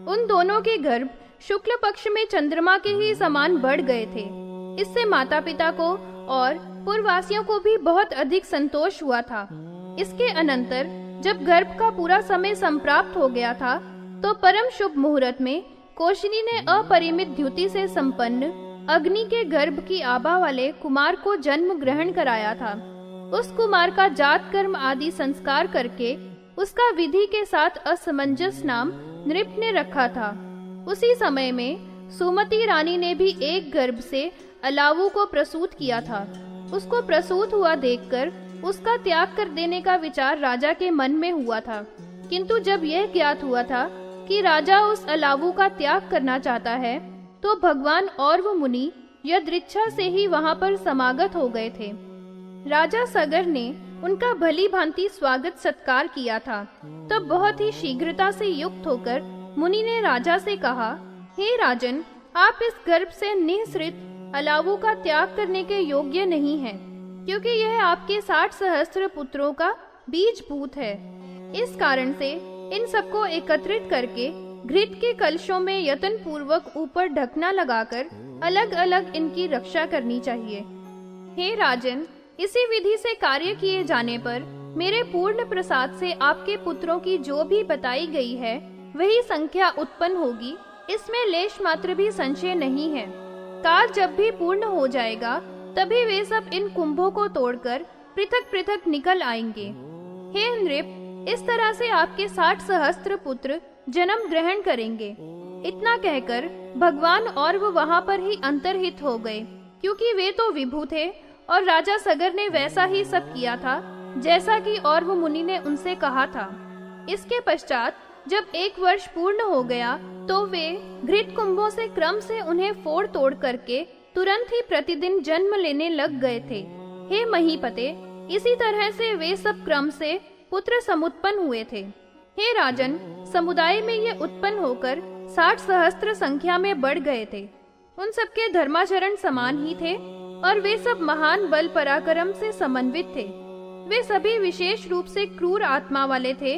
उन दोनों के गर्भ शुक्ल पक्ष में चंद्रमा के ही समान बढ़ गए थे। इससे माता पिता को और पुरवासियों को भी बहुत अधिक संतोष हुआ था। इसके अनंतर जब गर्भ का पूरा समय संप्राप्त हो गया था, तो परम शुभ मुहूर्त में कोशिनी ने अपरिमित द्युति से संपन्न अग्नि के गर्भ की आभा वाले कुमार को जन्म ग्रहण कराया था। उस कुमार का जात कर्म आदि संस्कार करके उसका विधि के साथ असमंजस नाम नृप ने रखा था। उसी समय में सुमति रानी ने भी एक गर्भ से अलावू को प्रसूत किया था। उसको प्रसूत हुआ देखकर उसका त्याग कर देने का विचार राजा के मन में हुआ था, किंतु जब यह ज्ञात हुआ था कि राजा उस अलावू का त्याग करना चाहता है, तो भगवान और वो मुनि यदृच्छा से ही वहां पर समागत हो गए थे। राजा सगर ने उनका भली भांति स्वागत सत्कार किया था। तब बहुत ही शीघ्रता से युक्त होकर मुनि ने राजा से कहा, हे राजन, आप इस गर्भ से निःसृत अलावू का त्याग करने के योग्य नहीं हैं, क्योंकि यह आपके 60 सहस्त्र पुत्रों का बीजभूत है। इस कारण से इन सबको एकत्रित करके घृत के कलशों में यत्न पूर्वक ऊपर ढकना लगाकर अलग अलग इनकी रक्षा करनी चाहिए। हे राजन, इसी विधि से कार्य किए जाने पर मेरे पूर्ण प्रसाद से आपके पुत्रों की जो भी बताई गई है वही संख्या उत्पन्न होगी, इसमें लेश मात्र भी संशय नहीं है। काल जब भी पूर्ण हो जाएगा तभी वे सब इन कुंभों को तोड़कर पृथक पृथक निकल आएंगे। हे नृप, इस तरह से आपके 60 सहस्त्र पुत्र जन्म ग्रहण करेंगे। इतना कहकर भगवान और वो वहां पर ही अंतर्हित हो गए, क्योंकि वे तो विभू थे और राजा सगर ने वैसा ही सब किया था जैसा कि और वो मुनि ने उनसे कहा था। इसके पश्चात जब 1 वर्ष पूर्ण हो गया तो वे घृत कुंभों से क्रम से उन्हें फोड़ तोड़ करके तुरंत ही प्रतिदिन जन्म लेने लग गए थे। हे महीपते, इसी तरह से वे सब क्रम से पुत्र समुत्पन्न हुए थे। हे राजन, समुदाय में ये उत्पन्न होकर 60 सहस्त्र संख्या में बढ़ गए थे। उन सबके धर्माचरण समान ही थे और वे सब महान बल पराक्रम से समन्वित थे। वे सभी विशेष रूप से क्रूर आत्मा वाले थे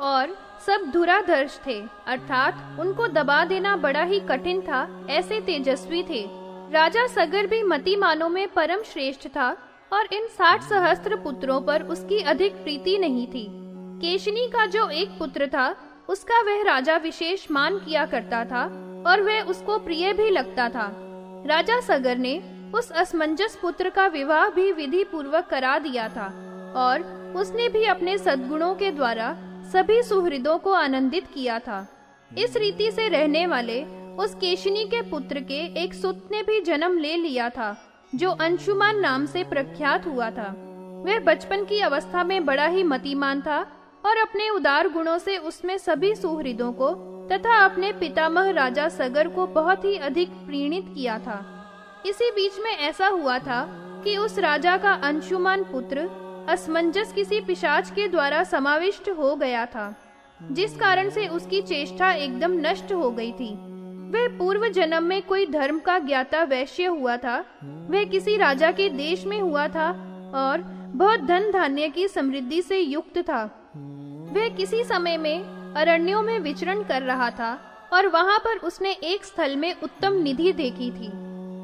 और सब धुराधर्ष थे, अर्थात उनको दबा देना बड़ा ही कठिन था, ऐसे तेजस्वी थे। राजा सगर भी मतिमानों में परम श्रेष्ठ था और इन 60 सहस्त्र पुत्रों पर उसकी अधिक प्रीति नहीं थी। केशिनी का जो एक पुत्र था उसका वह राजा विशेष मान किया करता था और वह उसको प्रिय भी लगता था। राजा सगर ने उस असमंजस पुत्र का विवाह भी विधि पूर्वक करा दिया था और उसने भी अपने सद्गुणों के द्वारा सभी सुहृदों को आनंदित किया था। इस रीति से रहने वाले उस केशिनी के पुत्र के एक सुत ने भी जन्म ले लिया था, जो अंशुमान नाम से प्रख्यात हुआ था। वह बचपन की अवस्था में बड़ा ही मतिमान था और अपने उदार गुणों से उसमें सभी सुहृदों को तथा अपने पितामह राजा सगर को बहुत ही अधिक प्रीणित किया था। इसी बीच में ऐसा हुआ था कि उस राजा का अंशुमान पुत्र असमंजस किसी पिशाच के द्वारा समाविष्ट हो गया था, जिस कारण से उसकी चेष्टा एकदम नष्ट हो गई थी। वह पूर्व जन्म में कोई धर्म का ज्ञाता वैश्य हुआ था। वह किसी राजा के देश में हुआ था और बहुत धन धान्य की समृद्धि से युक्त था। वह किसी समय में अरण्यों में विचरण कर रहा था और वहां पर उसने एक स्थल में उत्तम निधि देखी थी।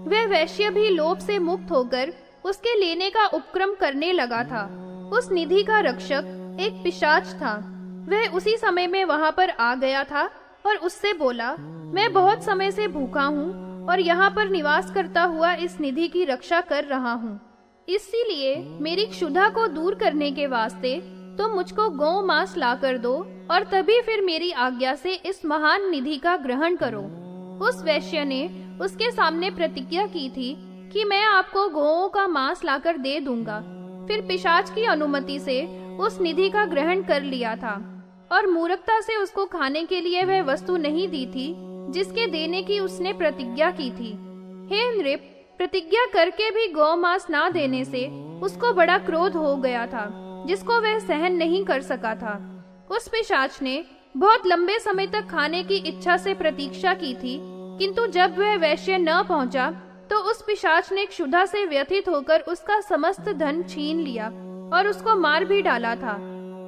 वह वैश्य भी लोभ से मुक्त होकर उसके लेने का उपक्रम करने लगा था। उस निधि का रक्षक एक पिशाच था। वह उसी समय में वहां पर आ गया था और उससे बोला, मैं बहुत समय से भूखा हूँ और यहाँ पर निवास करता हुआ इस निधि की रक्षा कर रहा हूँ। इसीलिए मेरी क्षुधा को दूर करने के वास्ते तो मुझको गौ मांस ला कर दो और तभी फिर मेरी आज्ञा से इस महान निधि का ग्रहण करो। उस वैश्य ने उसके सामने प्रतिज्ञा की थी कि मैं आपको गौओं का मांस लाकर दे दूंगा। फिर पिशाच की अनुमति से उस निधि का ग्रहण कर लिया था और मूर्खता से उसको खाने के लिए वह वस्तु नहीं दी थी जिसके देने की उसने प्रतिज्ञा की थी। हे नृप, प्रतिज्ञा करके भी गौ मांस ना देने से उसको बड़ा क्रोध हो गया था, जिसको वह सहन नहीं कर सका था। उस पिशाच ने बहुत लंबे समय तक खाने की इच्छा से प्रतीक्षा की थी, किंतु जब वह वैश्य न पहुंचा तो उस पिशाच ने क्षुधा से व्यथित होकर उसका समस्त धन छीन लिया और उसको मार भी डाला था।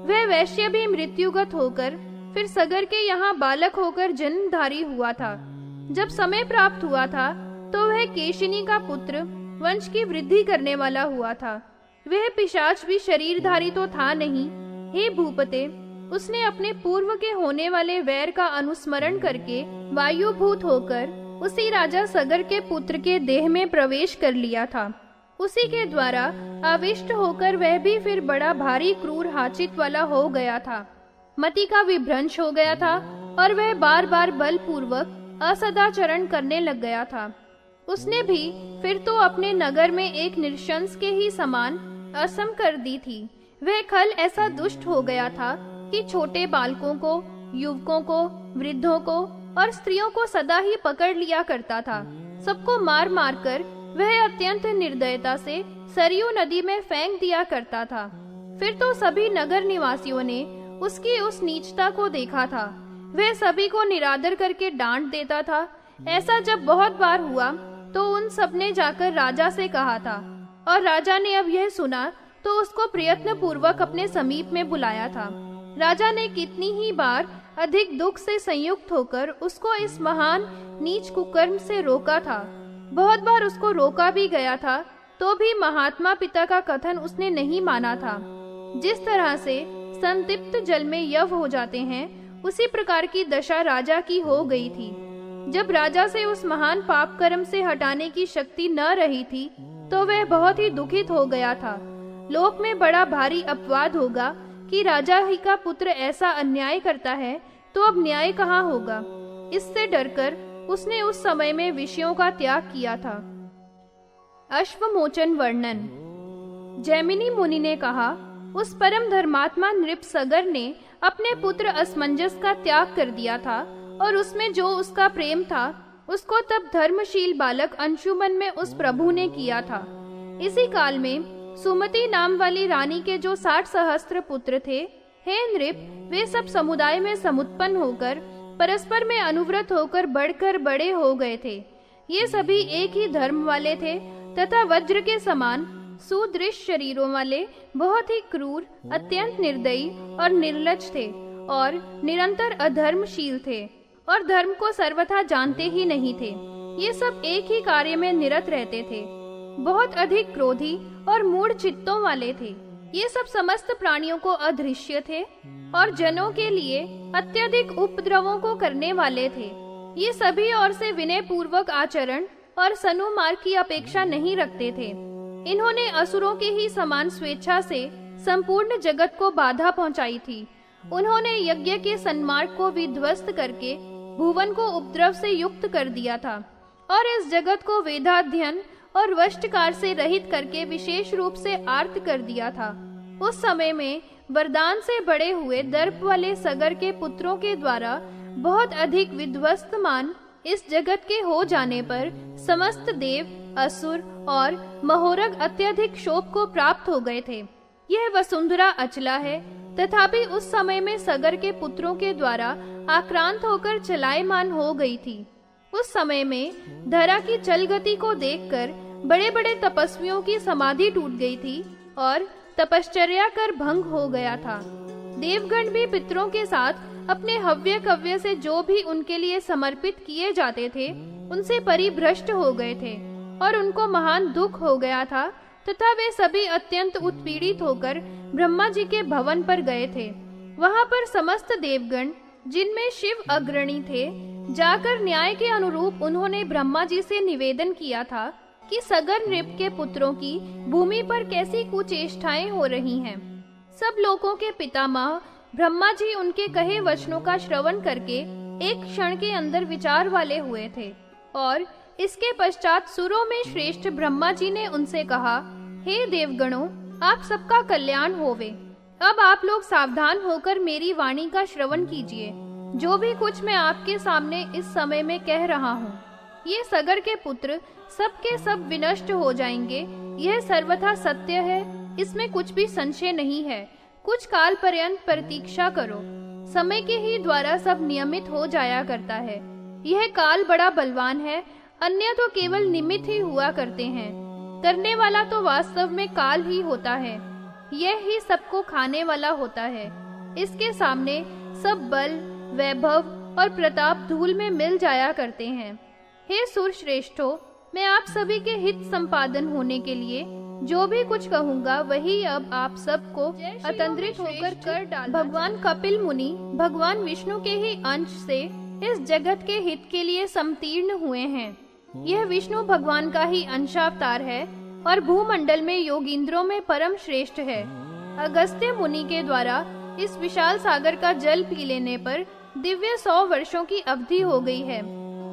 वह वैश्य भी मृत्युगत होकर फिर सगर के यहाँ बालक होकर जन्मधारी हुआ था। जब समय प्राप्त हुआ था तो वह केशिनी का पुत्र वंश की वृद्धि करने वाला हुआ था। वह पिशाच भी शरीरधारी तो था नहीं। हे भूपते, उसने अपने पूर्व के होने वाले वैर का अनुस्मरण करके वायुभूत होकर उसी राजा सगर के पुत्र के देह में प्रवेश कर लिया था। उसी के द्वारा आविष्ट होकर वह भी फिर बड़ा भारी क्रूर हाचित वाला हो गया था। मति का विभ्रंश हो गया था और वह बार बार बलपूर्वक असदाचरण करने लग गया था। उसने भी फिर तो अपने नगर में एक नृशंस के ही समान असम कर दी थी। वह खल ऐसा दुष्ट हो गया था कि छोटे बालकों को, युवकों को, वृद्धों को और स्त्रियों को सदा ही पकड़ लिया करता था। सबको मार मार कर वह अत्यंत निर्दयता से सरयू नदी में फेंक दिया करता था। फिर तो सभी नगर निवासियों ने उसकी उस नीचता को देखा था। वह सभी को निरादर करके डांट देता था। ऐसा जब बहुत बार हुआ तो उन सब ने जाकर राजा से कहा था, और राजा ने अब यह सुना तो उसको प्रयत्न पूर्वक अपने समीप में बुलाया था। राजा ने कितनी ही बार अधिक दुख से संयुक्त होकर उसको इस महान नीच कुकर्म से रोका था। बहुत बार उसको रोका भी गया था तो भी महात्मा पिता का कथन उसने नहीं माना था। जिस तरह से संतृप्त जल में यव हो जाते हैं, उसी प्रकार की दशा राजा की हो गई थी। जब राजा से उस महान पाप कर्म से हटाने की शक्ति न रही थी तो वह बहुत ही दुखित हो गया था। लोक में बड़ा भारी अपवाद होगा कि राजा ही का पुत्र ऐसा अन्याय करता है, तो अब न्याय कहाँ होगा। इससे डरकर उसने उस समय में विषयों का त्याग किया था। अश्वमोचन वर्णन। जैमिनी मुनि ने कहा, उस परम धर्मात्मा नृप सगर ने अपने पुत्र असमंजस का त्याग कर दिया था और उसमें जो उसका प्रेम था उसको तब धर्मशील बालक अंशुमन में उस प्रभु ने किया था। इसी काल में सुमति नाम वाली रानी के जो 60 सहस्त्र पुत्र थे, हे नृप, वे सब समुदाय में समुत्पन्न होकर परस्पर में अनुव्रत होकर बढ़कर बड़े हो गए थे। ये सभी एक ही धर्म वाले थे तथा वज्र के समान सुदृढ़ शरीरों वाले, बहुत ही क्रूर, अत्यंत निर्दयी और निर्लज्ज थे और निरंतर अधर्मशील थे और धर्म को सर्वथा जानते ही नहीं थे। ये सब एक ही कार्य में निरत रहते थे। बहुत अधिक क्रोधी और मूढ़ चित्तों वाले थे। ये सब समस्त प्राणियों को अदृश्य थे और जनों के लिए अत्यधिक उपद्रवों को करने वाले थे। ये सभी और से विनय पूर्वक आचरण और सनुमार्ग की अपेक्षा नहीं रखते थे। इन्होंने असुरों के ही समान स्वेच्छा से संपूर्ण जगत को बाधा पहुंचाई थी। उन्होंने यज्ञ के सन्मार्ग को विध्वस्त करके भुवन को उपद्रव से युक्त कर दिया था और इस जगत को वेदाध्ययन और वष्टकार से रहित करके विशेष रूप से आर्त कर दिया था। उस समय में वरदान से बड़े हुए दर्प वाले सगर के पुत्रों के द्वारा बहुत अधिक विध्वस्तमान इस जगत के हो जाने पर समस्त देव, असुर और महोरग अत्यधिक शोक को प्राप्त हो गए थे। यह वसुंधरा अचला है, तथापि उस समय में सगर के पुत्रों के द्वारा आक्रांत होकर चलायमान हो गई थी। उस समय में धरा की चल गति को देखकर बड़े बड़े तपस्वियों की समाधि टूट गई थी और तपश्चर्या कर भंग हो गया था। देवगण भी पितरों के साथ अपने हव्य कव्य से जो भी उनके लिए समर्पित किए जाते थे उनसे परिभ्रष्ट हो गए थे और उनको महान दुख हो गया था तथा वे सभी अत्यंत उत्पीड़ित होकर ब्रह्मा जी के भवन पर गए थे। वहां पर समस्त देवगण, जिनमें शिव अग्रणी थे, जाकर न्याय के अनुरूप उन्होंने ब्रह्मा जी से निवेदन किया था कि सगर नृप के पुत्रों की भूमि पर कैसी कुचेष्टाएं हो रही हैं। सब लोगों के पितामह ब्रह्मा जी उनके कहे वचनों का श्रवण करके एक क्षण के अंदर विचार वाले हुए थे और इसके पश्चात सुरों में श्रेष्ठ ब्रह्मा जी ने उनसे कहा, हे देवगणों, आप सबका कल्याण होवे। अब आप लोग सावधान होकर मेरी वाणी का श्रवण कीजिए। जो भी कुछ मैं आपके सामने इस समय में कह रहा हूँ, ये सगर के पुत्र सबके सब विनष्ट हो जाएंगे। यह सर्वथा सत्य है, इसमें कुछ भी संशय नहीं है। कुछ काल पर्यंत प्रतीक्षा करो, समय के ही द्वारा सब नियमित हो जाया करता है। यह काल बड़ा बलवान है, अन्य तो केवल निमित्त ही हुआ करते हैं। करने वाला तो वास्तव में काल ही होता है, यह ही सबको खाने वाला होता है। इसके सामने सब बल, वैभव और प्रताप धूल में मिल जाया करते हैं। हे सुर श्रेष्ठों, मैं आप सभी के हित संपादन होने के लिए जो भी कुछ कहूँगा वही अब आप सबको अतंत्रित होकर कर डाल। भगवान कपिल मुनि भगवान विष्णु के ही अंश से इस जगत के हित के लिए समतीर्ण हुए हैं। यह विष्णु भगवान का ही अंशावतार है और भूमंडल में योगींद्रों में परम श्रेष्ठ है। अगस्त्य मुनि के द्वारा इस विशाल सागर का जल पी लेने पर दिव्य 100 वर्षों की अवधि हो गई है।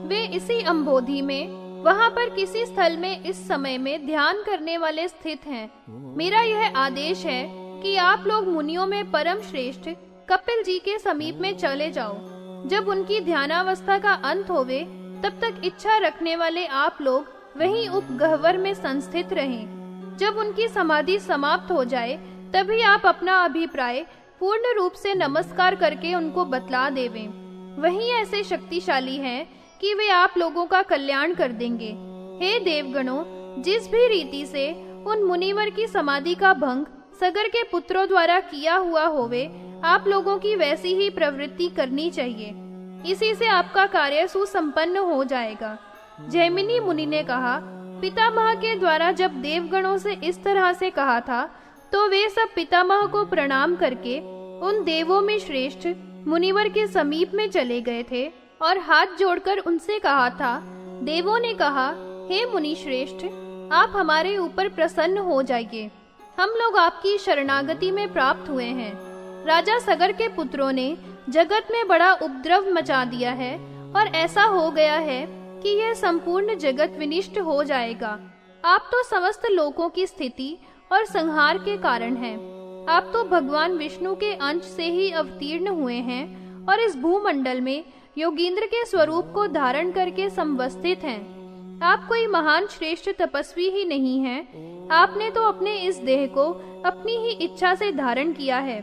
वे इसी अम्बोधि में वहाँ पर किसी स्थल में इस समय में ध्यान करने वाले स्थित हैं। मेरा यह आदेश है कि आप लोग मुनियों में परम श्रेष्ठ कपिल जी के समीप में चले जाओ। जब उनकी ध्यानावस्था का अंत होवे तब तक इच्छा रखने वाले आप लोग वहीं उपगह्वर में संस्थित रहें। जब उनकी समाधि समाप्त हो जाए तभी आप अपना अभिप्राय पूर्ण रूप से नमस्कार करके उनको बतला देवें। वही ऐसे शक्तिशाली हैं कि वे आप लोगों का कल्याण कर देंगे। हे देवगणों, जिस भी रीति से उन मुनिवर की समाधि का भंग सगर के पुत्रों द्वारा किया हुआ होवे, आप लोगों की वैसी ही प्रवृत्ति करनी चाहिए। इसी से आपका कार्य सुसंपन्न हो जाएगा। जैमिनी मुनि ने कहा, पितामह के द्वारा जब देवगणों से इस तरह से कहा था तो वे सब पितामह को प्रणाम करके उन देवों में श्रेष्ठ मुनिवर के समीप में चले गए थे और हाथ जोड़कर उनसे कहा था। देवों ने कहा, हे मुनि श्रेष्ठ, आप हमारे ऊपर प्रसन्न हो जाइए। हम लोग आपकी शरणागति में प्राप्त हुए हैं। राजा सगर के पुत्रों ने जगत में बड़ा उपद्रव मचा दिया है और ऐसा हो गया है कि यह संपूर्ण जगत विनिष्ट हो जाएगा। आप तो समस्त लोकों की स्थिति और संहार के कारण हैं। आप तो भगवान विष्णु के अंश से ही अवतीर्ण हुए हैं और इस भूमंडल में योगींद्र के स्वरूप को धारण करके संवस्थित हैं। आप कोई महान श्रेष्ठ तपस्वी ही नहीं हैं। आपने तो अपने इस देह को अपनी ही इच्छा से धारण किया है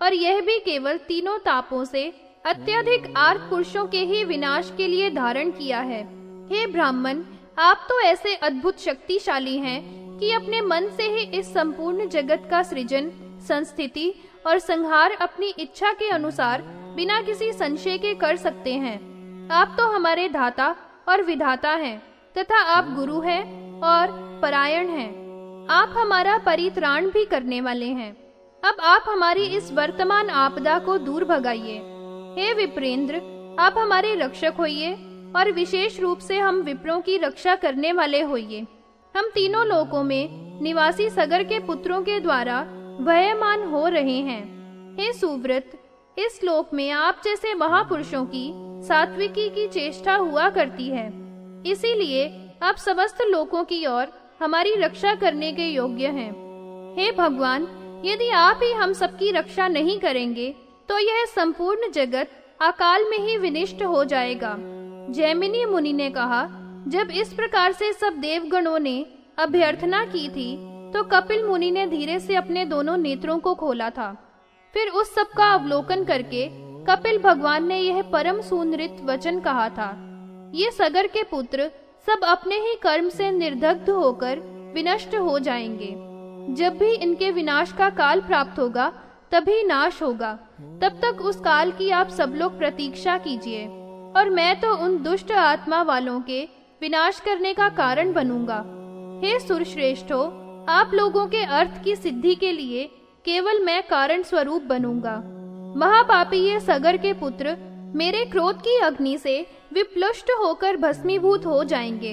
और यह भी केवल तीनों तापों से अत्यधिक आर्त पुरुषों के ही विनाश के लिए धारण किया है। हे ब्राह्मण, आप तो ऐसे अद्भुत शक्तिशाली हैं कि अपने मन से ही इस संपूर्ण जगत का सृजन, संस्थिति और संहार अपनी इच्छा के अनुसार बिना किसी संशय के कर सकते हैं। आप तो हमारे धाता और विधाता हैं तथा आप गुरु हैं और परायण हैं। आप हमारा परित्राण भी करने वाले हैं। अब आप हमारी इस वर्तमान आपदा को दूर भगाइए। हे विप्रेंद्र, आप हमारे रक्षक होइए और विशेष रूप से हम विप्रों की रक्षा करने वाले होइए। हम तीनों लोकों में निवासी सगर के पुत्रों के द्वारा भयमान हो रहे हैं। हे सुव्रत, इस लोक में आप जैसे महापुरुषों की सात्विकी की चेष्टा हुआ करती है। इसीलिए आप समस्त लोकों की ओर हमारी रक्षा करने के योग्य हैं। हे भगवान, यदि आप ही हम सबकी रक्षा नहीं करेंगे तो यह संपूर्ण जगत अकाल में ही विनिष्ट हो जाएगा। जैमिनी मुनि ने कहा, जब इस प्रकार से सब देवगणों ने अभ्यर्थना की थी तो कपिल मुनि ने धीरे से अपने दोनों नेत्रों को खोला था। फिर उस सब का अवलोकन करके कपिल भगवान ने यह परम सुनृत वचन कहा था। ये सगर के पुत्र सब अपने ही कर्म से निर्दग्ध होकर विनष्ट हो जाएंगे। जब भी इनके विनाश का काल प्राप्त होगा तभी नाश होगा। तब तक उस काल की आप सब लोग प्रतीक्षा कीजिए और मैं तो उन दुष्ट आत्मा वालों के विनाश करने का कारण बनूंगा। हे सुरश्रेष्ठो, आप लोगों के अर्थ की सिद्धि के लिए केवल मैं कारण स्वरूप बनूंगा। महापापी ये सगर के पुत्र मेरे क्रोध की अग्नि से विप्लुष्ट होकर भस्मीभूत हो जाएंगे।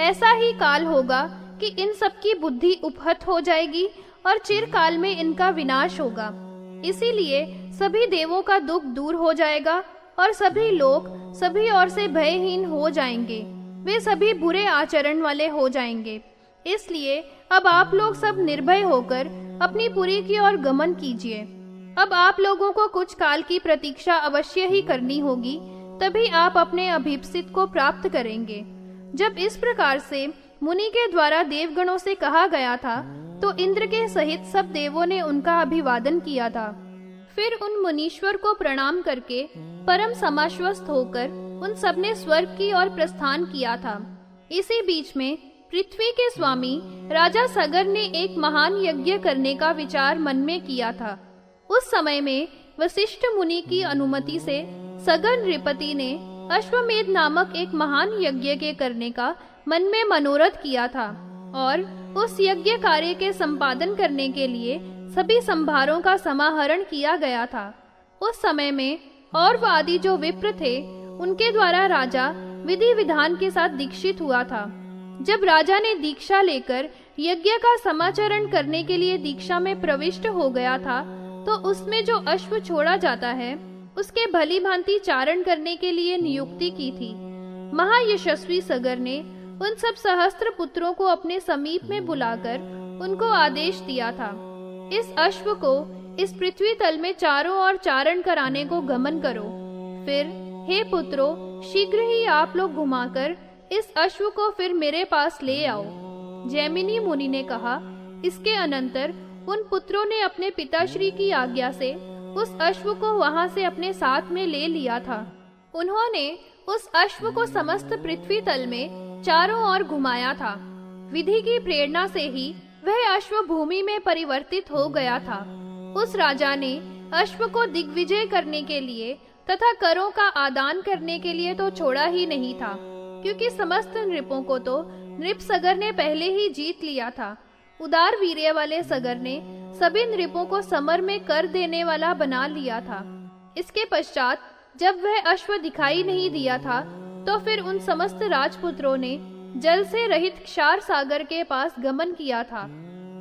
ऐसा ही काल होगा कि इन सब की बुद्धि उपहत हो जाएगी और चिरकाल में इनका विनाश होगा। इसीलिए सभी देवों का दुख दूर हो जाएगा और सभी लोग सभी ओर से भयहीन हो जाएंगे। वे सभी बुरे आचरण वाले हो जाएंगे। इसलिए अब आप लोग सब निर्भय होकर अपनी पुरी की ओर गमन कीजिए। अब आप लोगों को कुछ काल की प्रतीक्षा अवश्य ही करनी होगी, तभी आप अपने अभीप्सित को प्राप्त करेंगे। जब इस प्रकार से मुनि के द्वारा देवगणों से कहा गया था तो इंद्र के सहित सब देवों ने उनका अभिवादन किया था। फिर उन मुनीश्वर को प्रणाम करके परम समाश्वस्त होकर उन सबने स्वर्ग की ओर प्रस्थान किया था। इसी बीच में पृथ्वी के स्वामी राजा सगर ने एक महान यज्ञ करने का विचार मन में किया था। उस समय में वशिष्ठ मुनि की अनुमति से सगर नृपति ने अश्वमेध नामक एक महान यज्ञ के करने का मन में मनोरथ किया था और उस यज्ञ कार्य के संपादन करने के लिए सभी संभारों का समाहरण किया गया था। उस समय में और आदि जो विप्र थे, उनके द्वारा राजा विधि विधान के साथ दीक्षित हुआ था। जब राजा ने दीक्षा लेकर यज्ञ का समाचरण करने के लिए दीक्षा में प्रविष्ट हो गया था, तो उसमें जो अश्व छोड़ा जाता है उसके भली भांति चारण करने के लिए नियुक्ति की थी। महायशस्वी सगर ने उन सब सहस्त्र पुत्रों को अपने समीप में बुलाकर उनको आदेश दिया था, इस अश्व को इस पृथ्वी तल में चारों ओर चारण कराने को गमन करो। फिर हे पुत्रों, शीघ्र ही आप लोग घुमाकर इस अश्व को फिर मेरे पास ले आओ। जैमिनी मुनि ने कहा। इसके अनंतर उन पुत्रों ने अपने पिताश्री की आज्ञा से उस अश्व को वहां से अपने साथ में ले लिया था। उन्होंने उस अश्व को समस्त पृथ्वी तल में चारों ओर घुमाया था। विधि की प्रेरणा से ही वह अश्व भूमि में परिवर्तित हो गया था। उस राजा ने अश्व को दिग्विजय करने के लिए तथा करों का आदान करने के लिए तो छोड़ा ही नहीं था, क्योंकि समस्त नृपों को तो नृप सगर ने पहले ही जीत लिया था। उदार वीर्य वाले सगर ने सभी नृपों को समर में कर देने वाला बना लिया था। इसके पश्चात जब वह अश्व दिखाई नहीं दिया था, तो फिर उन समस्त राजपुत्रों ने जल से रहित क्षार सागर के पास गमन किया था।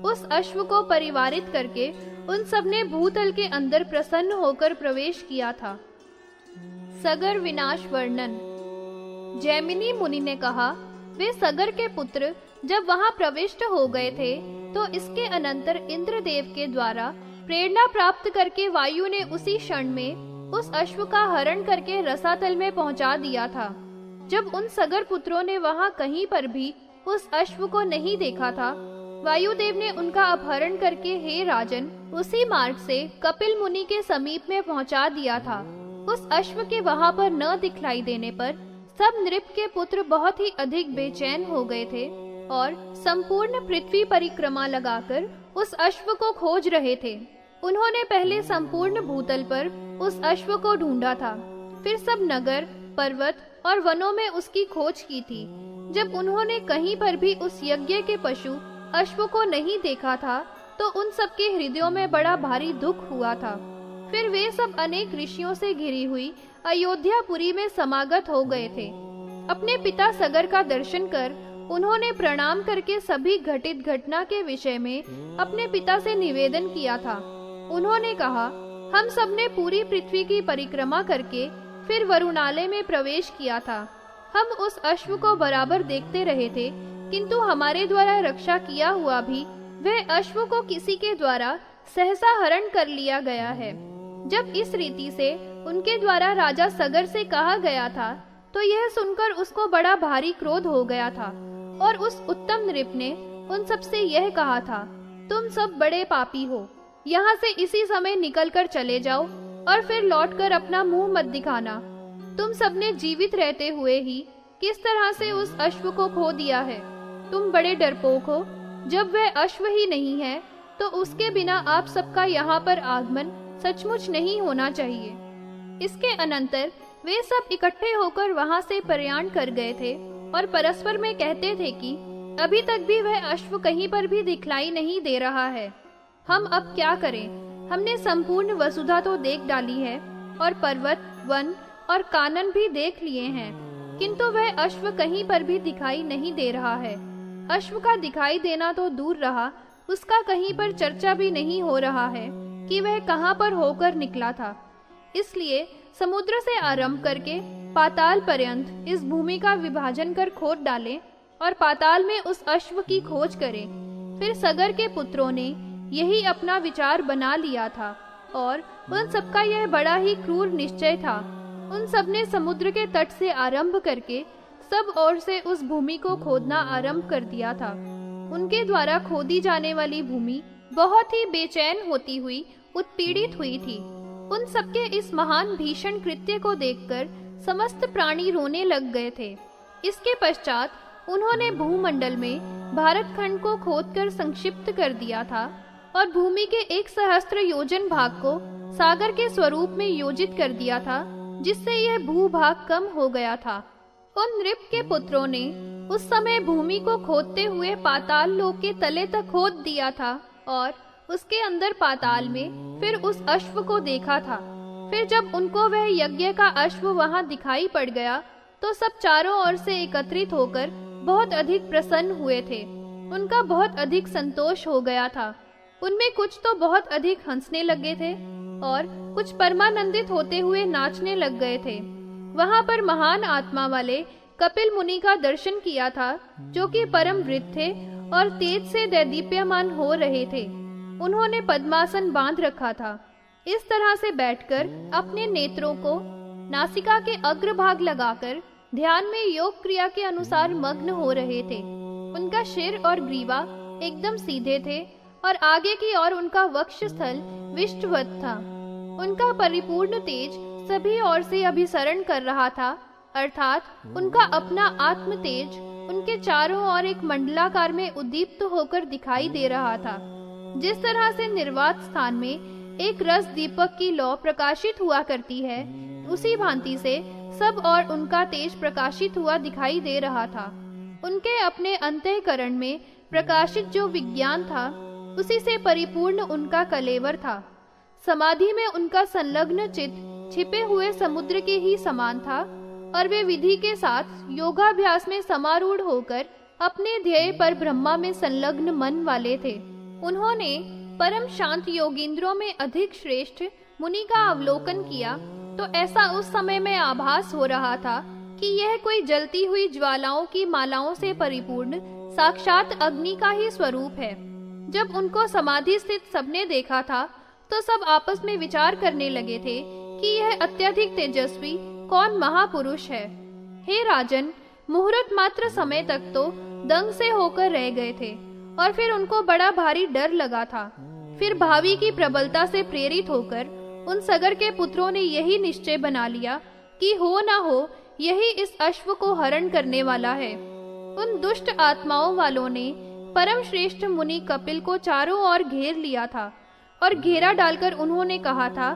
उस अश्व को परिवारित करके उन सब ने भूतल के अंदर प्रसन्न होकर प्रवेश किया था। सगर विनाश वर्णन। जैमिनी मुनि ने कहा, वे सगर के पुत्र जब वहां प्रविष्ट हो गए थे, तो इसके अनंतर इंद्रदेव के द्वारा प्रेरणा प्राप्त करके वायु ने उसी क्षण में उस अश्व का हरण करके रसातल में पहुंचा दिया था। जब उन सगर पुत्रों ने वहां कहीं पर भी उस अश्व को नहीं देखा था, वायुदेव ने उनका अपहरण करके हे राजन उसी मार्ग से कपिल मुनि के समीप में पहुंचा दिया था। उस अश्व के वहां पर न दिखलाई देने पर सब नृप के पुत्र बहुत ही अधिक बेचैन हो गए थे और संपूर्ण पृथ्वी परिक्रमा लगाकर उस अश्व को खोज रहे थे। उन्होंने पहले संपूर्ण भूतल पर उस अश्व को ढूंढा था, फिर सब नगर, पर्वत और वनों में उसकी खोज की थी। जब उन्होंने कहीं पर भी उस यज्ञ के पशु अश्व को नहीं देखा था, तो उन सबके हृदयों में बड़ा भारी दुख हुआ था। फिर वे सब अनेक ऋषियों से घिरी हुई अयोध्यापुरी में समागत हो गए थे। अपने पिता सगर का दर्शन कर उन्होंने प्रणाम करके सभी घटित घटना के विषय में अपने पिता से निवेदन किया था। उन्होंने कहा, हम सब ने पूरी पृथ्वी की परिक्रमा करके फिर वरुणालय में प्रवेश किया था। हम उस अश्व को बराबर देखते रहे थे, किंतु हमारे द्वारा रक्षा किया हुआ भी वह अश्व को किसी के द्वारा सहसा हरण कर लिया गया है। जब इस रीति से उनके द्वारा राजा सगर से कहा गया था, तो यह सुनकर उसको बड़ा भारी क्रोध हो गया था और उस उत्तम नृप ने उन सब से यह कहा था, तुम सब बड़े पापी हो, यहाँ से इसी समय निकलकर चले जाओ और फिर लौटकर अपना मुंह मत दिखाना। तुम सबने जीवित रहते हुए ही किस तरह से उस अश्व को खो दिया है। तुम बड़े डरपोक हो। जब वह अश्व ही नहीं है, तो उसके बिना आप सबका यहाँ पर आगमन सचमुच नहीं होना चाहिए। इसके अनंतर वे सब इकट्ठे होकर वहाँ से प्रयाण कर गए थे और परस्पर में कहते थे कि अभी तक भी वह अश्व कहीं पर भी दिखलाई नहीं दे रहा है। हम अब क्या करें? हमने संपूर्ण वसुधा तो देख डाली है और पर्वत, वन और कानन भी देख लिए हैं, किंतु वह अश्व कहीं पर भी दिखाई नहीं दे रहा है। अश्व का दिखाई देना तो दूर रहा, उसका कहीं पर चर्चा भी नहीं हो रहा है कि वह कहाँ पर होकर निकला था। इसलिए समुद्र से आरंभ करके पाताल पर्यंत इस भूमि का विभाजन कर खोद डालें और पाताल में उस अश्व की खोज करें। फिर सगर के पुत्रों ने यही अपना विचार बना लिया था और उन सबका यह बड़ा ही क्रूर निश्चय था। उन सब ने समुद्र के तट से आरंभ करके सब ओर से उस भूमि को खोदना आरंभ कर दिया था। उनके द्वारा खोदी जाने वाली भूमि बहुत ही बेचैन होती हुई उत्पीड़ित हुई थी। उन सबके इस महान भीषण कृत्य को देखकर समस्त प्राणी रोने लग गए थे। इसके पश्चात उन्होंने भूमंडल में भारत खंड को खोदकर संक्षिप्त कर दिया था और भूमि के 1 सहस्त्र योजन भाग को सागर के स्वरूप में योजित कर दिया था, जिससे यह भूभाग कम हो गया था। उन नृप के पुत्रों ने उस समय भूमि को खोदते हुए पाताल लोक के तले तक खोद दिया था और उसके अंदर पाताल में फिर उस अश्व को देखा था। फिर जब उनको वह यज्ञ का अश्व वहां दिखाई पड़ गया तो सब चारों ओर से एकत्रित होकर बहुत अधिक प्रसन्न हुए थे। उनका बहुत अधिक संतोष हो गया था। उनमें कुछ तो बहुत अधिक हंसने लगे थे और कुछ परमानंदित होते हुए नाचने लग गए थे। वहां पर महान आत्मा वाले कपिल मुनि का दर्शन किया था, जो कि परम वृद्ध थे और तेज से दैदीप्यमान हो रहे थे। उन्होंने पद्मासन बांध रखा था। इस तरह से बैठकर अपने नेत्रों को नासिका के अग्रभाग लगाकर ध्यान में योग क्रिया के अनुसार मग्न हो रहे थे। उनका सिर और ग्रीवा एकदम सीधे थे और आगे की ओर उनका वक्ष स्थल विष्टवत था। उनका परिपूर्ण तेज सभी ओर से अभिसरण कर रहा था, अर्थात उनका अपना आत्म तेज उनके चारों ओर एक मंडलाकार में उद्दीप्त होकर दिखाई दे रहा था। जिस तरह से निर्वात स्थान में एक रस दीपक की लौ प्रकाशित हुआ करती है, उसी भांति से सब और उनका तेज प्रकाशित हुआ दिखाई दे रहा था। उनके अपने अंतःकरण में प्रकाशित जो विज्ञान था, उसी से परिपूर्ण उनका कलेवर था। समाधि में उनका संलग्न चित्त छिपे हुए समुद्र के ही समान था और वे विधि के साथ योगाभ्यास में समारूढ़ होकर अपने ध्येय पर ब्रह्मा में संलग्न मन वाले थे। उन्होंने परम शांत योगींद्रों में अधिक श्रेष्ठ मुनि का अवलोकन किया तो ऐसा उस समय में आभास हो रहा था कि यह कोई जलती हुई ज्वालाओं की मालाओं से परिपूर्ण साक्षात अग्नि का ही स्वरूप है। जब उनको समाधि स्थित सबने देखा था तो सब आपस में विचार करने लगे थे कि यह अत्यधिक तेजस्वी कौन महापुरुष है। हे राजन, मुहूर्त मात्र समय तक तो दंग से होकर रह गए थे और फिर उनको बड़ा भारी डर लगा था। फिर भावी की प्रबलता से प्रेरित होकर उन सगर के पुत्रों ने यही निश्चय बना लिया कि हो ना हो यही इस अश्व को हरण करने वाला है। उन दुष्ट आत्माओं वालों ने परम श्रेष्ठ मुनि कपिल को चारों ओर घेर लिया था और घेरा डालकर उन्होंने कहा था,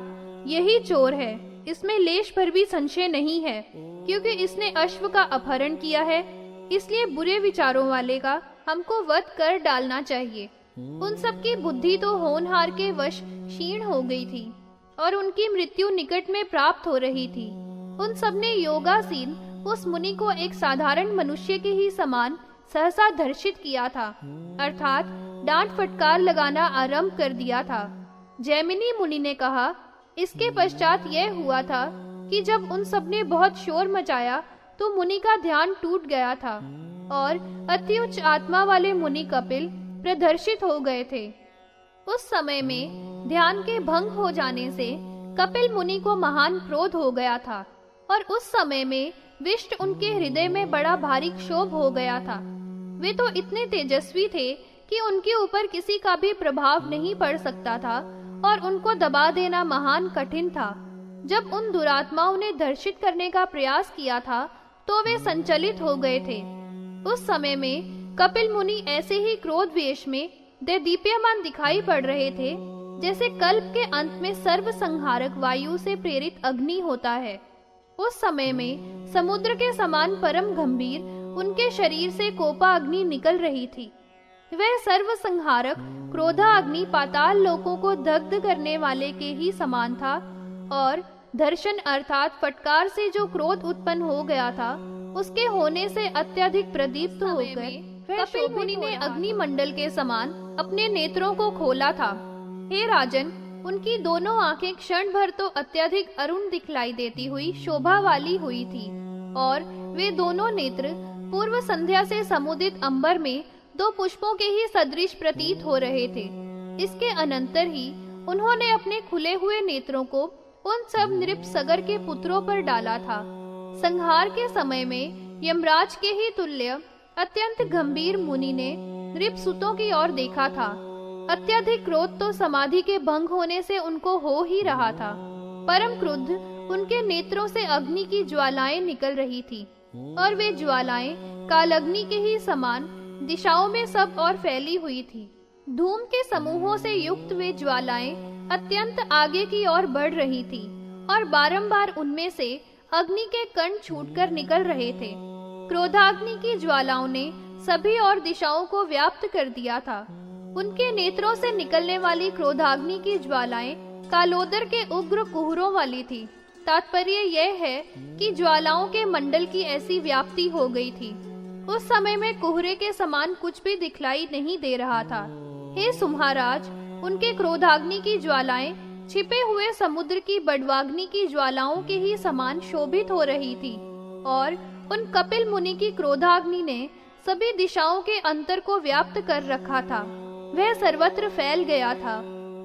यही चोर है, इसमें लेश भर भी संशय नहीं है, क्योंकि इसने अश्व का अपहरण किया है, इसलिए बुरे विचारों वाले का हमको वध कर डालना चाहिए। उन सब की बुद्धि तो होनहार के वश क्षीण हो गई थी और उनकी मृत्यु निकट में प्राप्त हो रही थी। उन सब ने योगासीन उस मुनि को एक साधारण मनुष्य के ही समान सहसा दर्शित किया था, अर्थात डांट फटकार लगाना आरंभ कर दिया था। जैमिनी मुनि ने कहा, इसके पश्चात यह हुआ था कि जब उन सब ने बहुत शोर मचाया तो मुनि का ध्यान टूट गया था और अति उच्च आत्मा वाले मुनि कपिल प्रदर्शित हो गए थे। उस समय में ध्यान के भंग हो जाने से कपिल मुनि को महान क्रोध हो गया था और उस समय में विष्ट उनके हृदय में बड़ा भारी क्षोभ हो गया था। वे तो इतने तेजस्वी थे कि उनके ऊपर किसी का भी प्रभाव नहीं पड़ सकता था और उनको दबा देना महान कठिन था। जब उन दुरात्माओं ने दर्शित करने का प्रयास किया था तो वे संचलित हो गए थे। उस समय में कपिल मुनि ऐसे ही क्रोध वेश में दीप्यमान दिखाई पड़ रहे थे, जैसे कल्प के अंत में सर्व संहारक वायु से प्रेरित अग्नि होता है। उस समय में समुद्र के समान परम गंभीर उनके शरीर से कोपा अग्नि निकल रही थी। वह सर्व संहारक क्रोधा अग्नि पाताल लोकों को दग्ध करने वाले के ही समान था और दर्शन अर्थात फटकार से जो क्रोध उत्पन्न हो गया था, उसके होने से अत्यधिक प्रदीप्त होकर कपिल मुनि ने अग्नि मंडल के समान अपने नेत्रों को खोला था। हे राजन, उनकी दोनों आंखें क्षण भर तो अत्यधिक अरुण दिखलाई देती हुई शोभा वाली हुई थी और वे दोनों नेत्र पूर्व संध्या से समुदित अंबर में दो पुष्पों के ही सदृश प्रतीत हो रहे थे। इसके अनंतर ही उन्होंने अपने खुले हुए नेत्रों को उन सब नृप सगर के पुत्रों पर डाला था। संहार के समय में यमराज के ही तुल्य अत्यंत गंभीर मुनि ने नृप सुतों की ओर देखा था। अत्यधिक क्रोध तो समाधि के भंग होने से उनको हो ही रहा था। परम क्रुद्ध उनके नेत्रों से अग्नि की ज्वालाएं निकल रही थी और वे ज्वालाएं कालअग्नि के ही समान दिशाओं में सब और फैली हुई थी। धूम के समूहों से युक्त वे ज्वालाएं अत्यंत आगे की ओर बढ़ रही थी और बारंबार उनमें से अग्नि के कण छूटकर निकल रहे थे। क्रोधाग्नि की ज्वालाओं ने सभी और दिशाओं को व्याप्त कर दिया था। उनके नेत्रों से निकलने वाली क्रोधाग्नि की ज्वालाएं कालोदर के उग्र कुहरों वाली थी। तात्पर्य यह है कि ज्वालाओं के मंडल की ऐसी व्याप्ति हो गई थी। उस समय में कोहरे के समान कुछ भी दिखलाई नहीं दे रहा था। हे सुम्हाराज, उनके क्रोधाग्नि की ज्वालाएं छिपे हुए समुद्र की बड़वाग्नि की ज्वालाओं के ही समान शोभित हो रही थी और उन कपिल मुनि की क्रोधाग्नि ने सभी दिशाओं के अंतर को व्याप्त कर रखा था। वह सर्वत्र फैल गया था।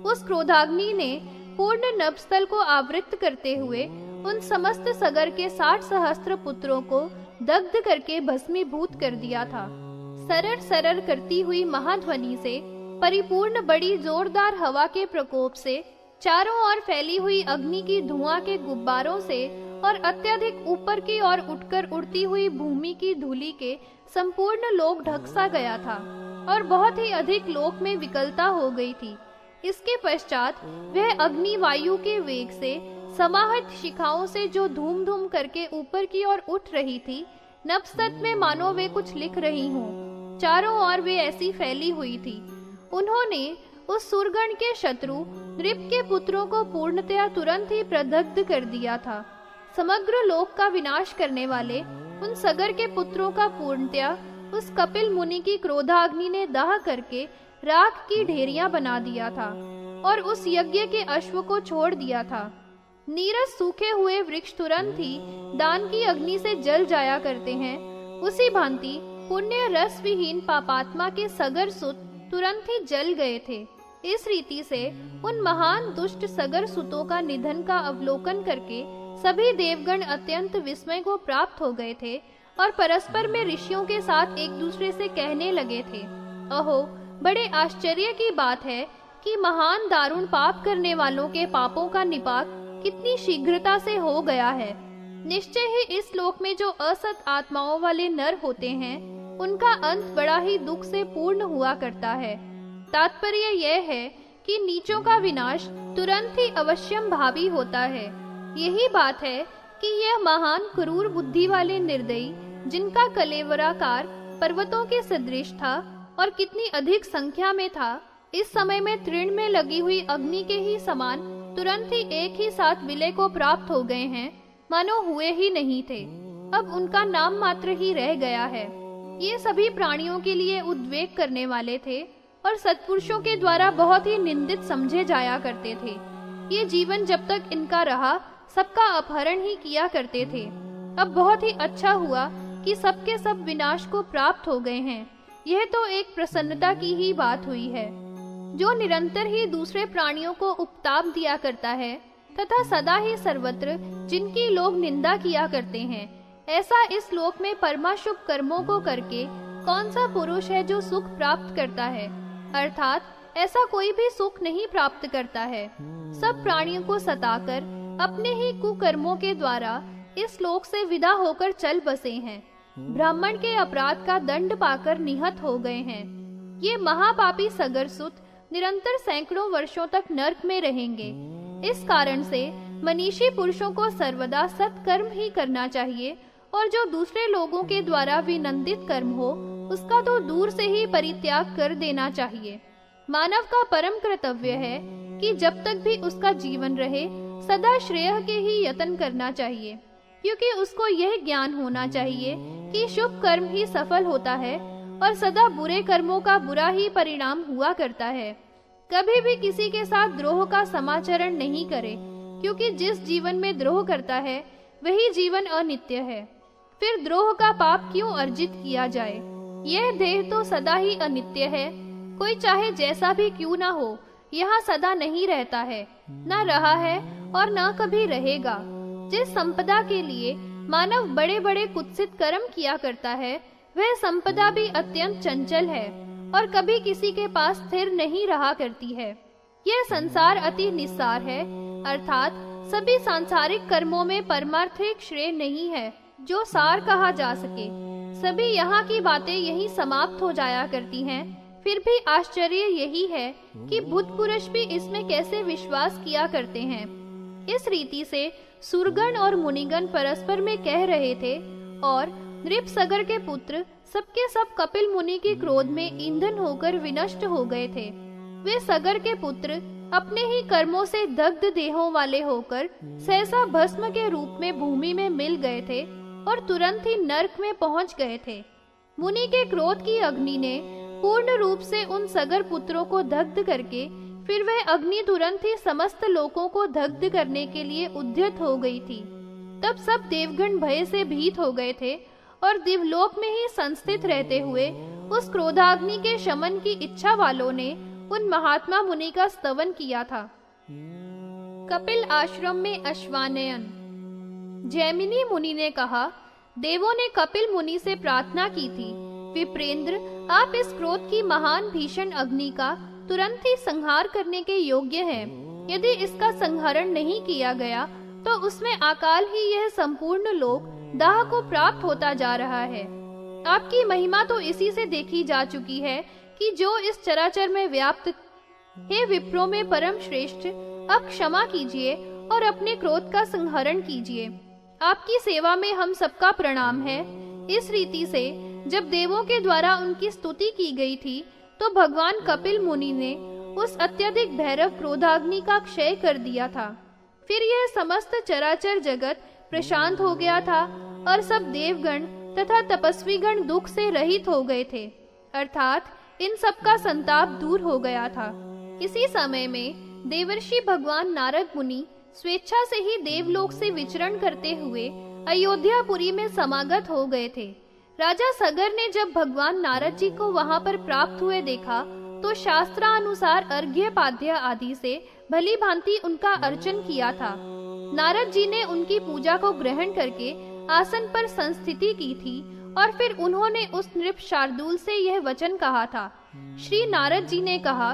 उस क्रोधाग्नि ने पूर्ण नभस्थल को आवृत करते हुए उन समस्त सगर के 60 सहस्त्र पुत्रों को दग्ध करके भस्मीभूत कर दिया था। सरर सरर करती हुई महाध्वनि से परिपूर्ण बड़ी जोरदार हवा के प्रकोप से, चारों ओर फैली हुई अग्नि की धुआं के गुब्बारों से और अत्यधिक ऊपर की ओर उठकर उड़ती हुई भूमि की धूलि के संपूर्ण लोक ढकसा गया था और बहुत ही अधिक लोक में विकलता हो गई थी। इसके पश्चात वह अग्नि वायु के वेग से समाहित शिखाओं से जो धूम धूम करके ऊपर की ओर उठ रही थी, नभस्तल में मानो वे कुछ लिख रही हों। चारों ओर वे ऐसी फैली हुई थी। उन्होंने उस सुरगण के शत्रु नृप के पुत्रों को पूर्णतया तुरंत ही प्रदग्ध कर दिया था। समग्र लोक का विनाश करने वाले उन सगर के पुत्रों का पूर्णतया उस कपिल मुनि की क्रोधाग्नि ने दाह करके राख की ढेरियां बना दिया था और उस यज्ञ के अश्व को छोड़ दिया था। नीरस सूखे हुए वृक्ष तुरंत ही दान की अग्नि से जल जाया करते हैं, उसी भांति पुण्य रस विहीन पापात्मा के सगर सुत तुरंत ही जल गए थे। इस रीति से उन महान दुष्ट सगर सुतों का निधन का अवलोकन करके सभी देवगण अत्यंत विस्मय को प्राप्त हो गए थे और परस्पर में ऋषियों के साथ एक दूसरे से कहने लगे थे, अहो, बड़े आश्चर्य की बात है कि महान दारुण पाप करने वालों के पापों का निपात कितनी शीघ्रता से हो गया है। निश्चय ही इस लोक में जो असत आत्माओं वाले नर होते हैं, उनका अंत बड़ा ही दुख से पूर्ण हुआ करता है। तात्पर्य यह है कि नीचों का विनाश तुरंत ही अवश्यम भावी होता है। यही बात है कि यह महान क्रूर बुद्धि वाले निर्दयी, जिनका कलेवराकार पर्वतों के सदृश था और कितनी अधिक संख्या में था, इस समय में तृण में लगी हुई अग्नि के ही समान तुरंत ही एक ही साथ विलय को प्राप्त हो गए हैं, मानो हुए ही नहीं थे। अब उनका नाम मात्र ही रह गया है। ये सभी प्राणियों के लिए उद्वेग करने वाले थे और सत्पुरुषों के द्वारा बहुत ही निंदित समझे जाया करते थे। ये जीवन जब तक इनका रहा, सबका अपहरण ही किया करते थे। अब बहुत ही अच्छा हुआ कि सबके सब विनाश को प्राप्त हो गए हैं। यह तो एक प्रसन्नता की ही बात हुई है। जो निरंतर ही दूसरे प्राणियों को उपताप दिया करता है तथा सदा ही सर्वत्र जिनकी लोग निंदा किया करते हैं, ऐसा इस लोक में परमाशुभ कर्मों को करके कौन सा पुरुष है जो सुख प्राप्त करता है? अर्थात ऐसा कोई भी सुख नहीं प्राप्त करता है। सब प्राणियों को सताकर अपने ही कुकर्मों के द्वारा इस लोक से विदा होकर चल बसे हैं। ब्राह्मण के अपराध का दंड पाकर निहत हो गए हैं। ये महापापी सगरसुत निरंतर सैकड़ों वर्षों तक नरक में रहेंगे। इस कारण से मनीषी पुरुषों को सर्वदा सत्कर्म ही करना चाहिए और जो दूसरे लोगों के द्वारा विनंदित कर्म हो, उसका तो दूर से ही परित्याग कर देना चाहिए। मानव का परम कर्तव्य है कि जब तक भी उसका जीवन रहे, सदा श्रेय के ही यत्न करना चाहिए, क्योंकि उसको यह ज्ञान होना चाहिए कि शुभ कर्म ही सफल होता है और सदा बुरे कर्मों का बुरा ही परिणाम हुआ करता है। कभी भी किसी के साथ द्रोह का समाचरण नहीं करे, क्योंकि जिस जीवन में द्रोह करता है वही जीवन अनित्य है। फिर द्रोह का पाप क्यों अर्जित किया जाए? यह देह तो सदा ही अनित्य है। कोई चाहे जैसा भी क्यों ना हो, यहाँ सदा नहीं रहता है, न रहा है और न कभी रहेगा। जिस संपदा के लिए मानव बड़े बड़े कुत्सित कर्म किया करता है, वह संपदा भी अत्यंत चंचल है और कभी किसी के पास स्थिर नहीं रहा करती है। यह संसार अति निस्सार है, अर्थात सभी सांसारिक कर्मों में परमार्थिक श्रेय नहीं है जो सार कहा जा सके। सभी यहाँ की बातें यहीं समाप्त हो जाया करती हैं। फिर भी आश्चर्य यही है कि बुद्ध पुरुष भी इसमें कैसे विश्वास किया करते हैं। इस रीति से सुरगण और मुनिगण परस्पर में कह रहे थे और नृपसगर के पुत्र सबके सब कपिल मुनि के क्रोध में ईंधन होकर विनष्ट हो गए थे। वे सगर के पुत्र अपने ही कर्मों से दग्ध देहों वाले होकर सहसा भस्म के रूप में भूमि में मिल गए थे और तुरंत ही नरक में पहुंच गए थे। मुनि के क्रोध की अग्नि ने पूर्ण रूप से उन सगर पुत्रों को दग्ध करके फिर वह अग्नि तुरंत ही समस्त लोकों को दग्ध करने के लिए उद्यत हो गई थी। तब सब देवगण भय से भीत हो गए थे और दिवलोक में ही संस्थित रहते हुए उस क्रोधाग्नि के शमन की इच्छा वालों ने उन महात्मा मुनि का स्तवन किया था। कपिल आश्रम में अश्वानयन। जैमिनी मुनि ने कहा, देवों ने कपिल मुनि से प्रार्थना की थी, विप्रेंद्र, आप इस क्रोध की महान भीषण अग्नि का तुरंत ही संहार करने के योग्य हैं। यदि इसका संहरण नहीं किया गया तो उसमें अकाल ही यह संपूर्ण लोक दाह को प्राप्त होता जा रहा है। आपकी महिमा तो इसी से देखी जा चुकी है कि जो इस चराचर में व्याप्त। हे विप्रों में परम श्रेष्ठ, अब क्षमा कीजिए और अपने क्रोध का संहरण कीजिए। आपकी सेवा में हम सबका प्रणाम है। इस रीति से जब देवों के द्वारा उनकी स्तुति की गई थी तो भगवान कपिल मुनि ने उस अत्यधिक भैरव क्रोधाग्नि का क्षय कर दिया था। फिर यह समस्त चराचर जगत प्रशांत हो गया था और सब देवगण तथा तपस्वीगण दुख से रहित हो गए थे, अर्थात इन सब का संताप दूर हो गया था। इसी समय में देवर्षि भगवान नारद मुनि स्वेच्छा से ही देवलोक से विचरण करते हुए अयोध्यापुरी में समागत हो गए थे। राजा सगर ने जब भगवान नारद जी को वहां पर प्राप्त हुए देखा तो शास्त्रानुसार अर्घ्य पाद्य आदि से भली भांति उनका अर्चन किया था। नारद जी ने उनकी पूजा को ग्रहण करके आसन पर संस्थिति की थी और फिर उन्होंने उस नृप शार्दूल से यह वचन कहा था। श्री नारद जी ने कहा,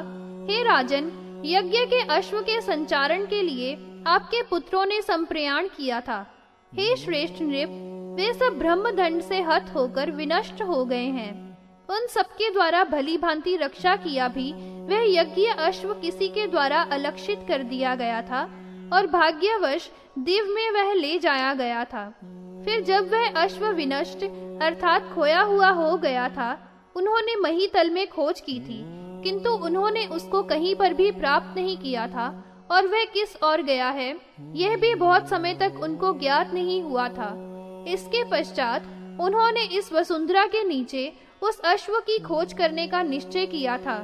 हे राजन, यज्ञ के अश्व के संचारण के लिए आपके पुत्रों ने संप्रयाण किया था। हे श्रेष्ठ नृप, वे सब ब्रह्म दंड से हत होकर विनष्ट हो गए हैं। उन सबके द्वारा भली भांति रक्षा किया भी वह यज्ञ अश्व किसी के द्वारा अलक्षित कर दिया गया था और भाग्यवश दिव में वह ले जाया गया था। फिर जब वह अश्व विनष्ट अर्थात खोया हुआ हो गया था, उन्होंने महीतल में खोज की थी, किंतु उन्होंने उसको कहीं पर भी प्राप्त नहीं किया था और वह किस ओर गया है यह भी बहुत समय तक उनको ज्ञात नहीं हुआ था। इसके पश्चात उन्होंने इस वसुंधरा के नीचे उस अश्व की खोज करने का निश्चय किया था।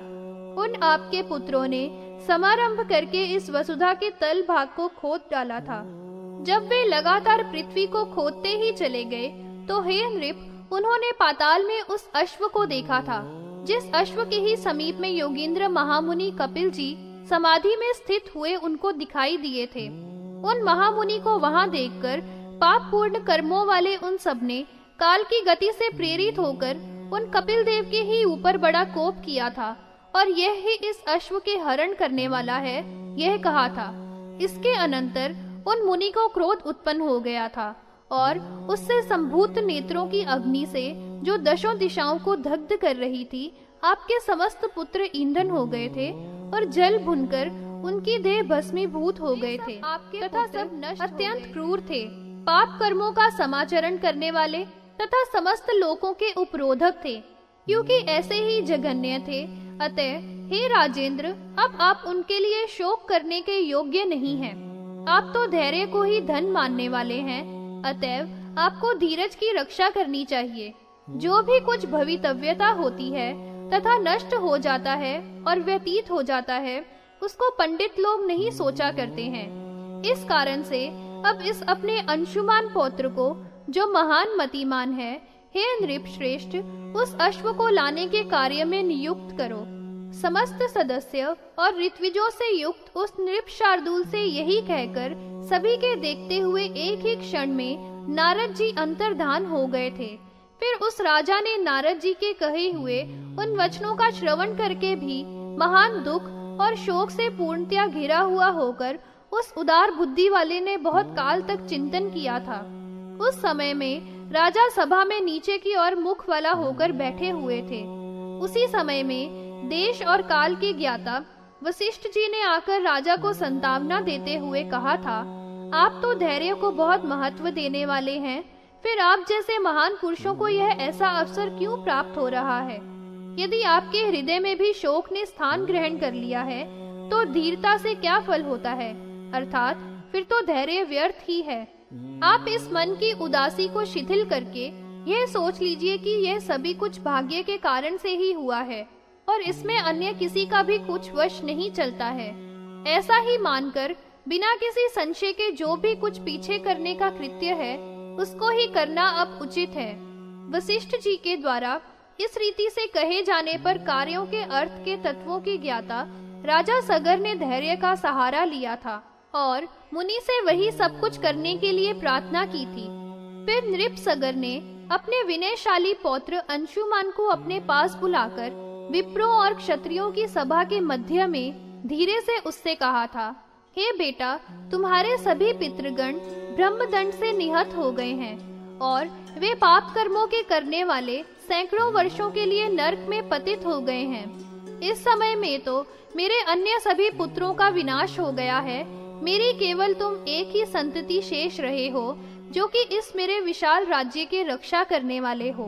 उन आपके पुत्रों ने समारंभ करके इस वसुधा के तल भाग को खोद डाला था। जब वे लगातार पृथ्वी को खोदते ही चले गए तो हे नृप, उन्होंने पाताल में उस अश्व को देखा था, जिस अश्व के ही समीप में योगींद्र महामुनि कपिल जी समाधि में स्थित हुए उनको दिखाई दिए थे। उन महामुनि को वहां देखकर पाप पूर्ण कर्मों वाले उन सबने काल की गति से प्रेरित होकर उन कपिल देव के ही ऊपर बड़ा कोप किया था और यह ही इस अश्व के हरण करने वाला है, यह कहा था। इसके अनंतर उन मुनि को क्रोध उत्पन्न हो गया था और उससे संभूत नेत्रों की अग्नि से जो दशों दिशाओं को दग्ध कर रही थी, आपके समस्त पुत्र ईंधन हो गए थे और जल भुनकर उनकी देह भस्मीभूत हो गए थे। आपके तथा सब नष्ट अत्यंत क्रूर थे, पाप कर्मों का समाचरण करने वाले तथा समस्त लोकों के उपरोधक थे, क्योंकि ऐसे ही जघन्य थे। अतः हे राजेंद्र, अब आप उनके लिए शोक करने के योग्य नहीं हैं। आप तो धैर्य को ही धन मानने वाले हैं, अतएव आपको धीरज की रक्षा करनी चाहिए। जो भी कुछ भवितव्यता होती है तथा नष्ट हो जाता है और व्यतीत हो जाता है, उसको पंडित लोग नहीं सोचा करते हैं। इस कारण से अब इस अपने अंशुमान पौत्र को, जो महान मतिमान है, हे नृप श्रेष्ठ, उस अश्व को लाने के कार्य में नियुक्त करो। समस्त सदस्य और ऋत्विजों से युक्त उस नृप शार्दूल से यही कहकर सभी के देखते हुए एक ही क्षण में नारद जी अंतर्धान हो गए थे। फिर उस राजा ने नारद जी के कहे हुए उन वचनों का श्रवण करके भी महान दुख और शोक से पूर्णतया घिरा हुआ होकर उस उदार बुद्धि वाले ने बहुत काल तक चिंतन किया था। उस समय में राजा सभा में नीचे की ओर मुख वाला होकर बैठे हुए थे। उसी समय में देश और काल के ज्ञाता वशिष्ठ जी ने आकर राजा को संतावना देते हुए कहा था, आप तो धैर्य को बहुत महत्व देने वाले हैं, फिर आप जैसे महान पुरुषों को यह ऐसा अवसर क्यों प्राप्त हो रहा है? यदि आपके हृदय में भी शोक ने स्थान ग्रहण कर लिया है तो धीरता से क्या फल होता है, अर्थात फिर तो धैर्य व्यर्थ ही है। आप इस मन की उदासी को शिथिल करके यह सोच लीजिए कि यह सभी कुछ भाग्य के कारण से ही हुआ है और इसमें अन्य किसी का भी कुछ वश नहीं चलता है। ऐसा ही मानकर बिना किसी संशय के जो भी कुछ पीछे करने का कृत्य है उसको ही करना अब उचित है। वशिष्ठ जी के द्वारा इस रीति से कहे जाने पर कार्यों के अर्थ के तत्वों की ज्ञाता राजा सगर ने धैर्य का सहारा लिया था और मुनि से वही सब कुछ करने के लिए प्रार्थना की थी। फिर नृप सगर ने अपने विनयशाली पौत्र अंशुमान को अपने पास बुलाकर विप्रों और क्षत्रियों की सभा के मध्य में धीरे से उससे कहा था, हे बेटा, तुम्हारे सभी पितृगण ब्रह्मदंड से निहत हो गए हैं और वे पाप कर्मों के करने वाले सैकड़ों वर्षों के लिए नरक में पतित हो गए हैं। इस समय में तो मेरे अन्य सभी पुत्रों का विनाश हो गया है, मेरी केवल तुम एक ही संतति शेष रहे हो जो कि इस मेरे विशाल राज्य के रक्षा करने वाले हो।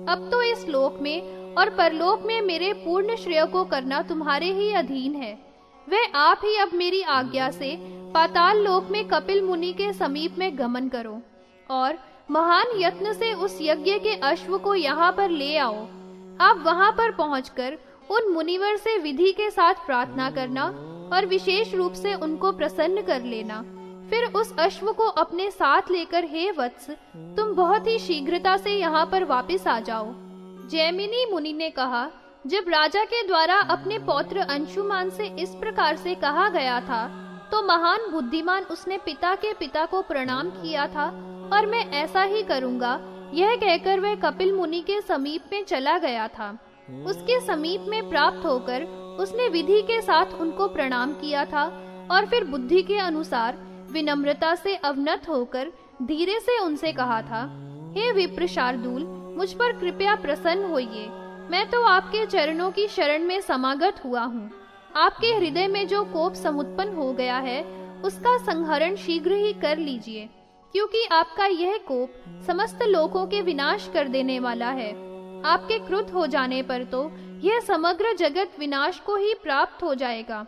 अब तो इस लोक में और परलोक में मेरे पूर्ण श्रेय को करना तुम्हारे ही अधीन है। वह आप ही अब मेरी आज्ञा से पाताल लोक में कपिल मुनि के समीप में गमन करो और महान यत्न से उस यज्ञ के अश्व को यहाँ पर ले आओ। आप वहाँ पर पहुँचकर उन मुनिवर से विधि के साथ प्रार्थना करना और विशेष रूप से उनको प्रसन्न कर लेना। फिर उस अश्व को अपने साथ लेकर हे वत्स, तुम बहुत ही शीघ्रता से यहाँ पर वापस आ जाओ। जैमिनी मुनि ने कहा, जब राजा के द्वारा अपने पौत्र अंशुमान से इस प्रकार से कहा गया था तो महान बुद्धिमान उसने पिता के पिता को प्रणाम किया था और मैं ऐसा ही करूँगा, यह कहकर वह कपिल मुनि के समीप में चला गया था। उसके समीप में प्राप्त होकर उसने विधि के साथ उनको प्रणाम किया था और फिर बुद्धि के अनुसार विनम्रता से अवनत होकर धीरे से उनसे कहा था, हे विप्र शार्दूल, मुझ पर कृपया प्रसन्न होइए। मैं तो आपके चरणों की शरण में समागत हुआ हूँ। आपके हृदय में जो कोप समुत्पन्न हो गया है उसका संहरण शीघ्र ही कर लीजिए, क्योंकि आपका यह कोप समस्त लोकों के विनाश कर देने वाला है। आपके क्रुद्ध हो जाने पर तो यह समग्र जगत विनाश को ही प्राप्त हो जाएगा।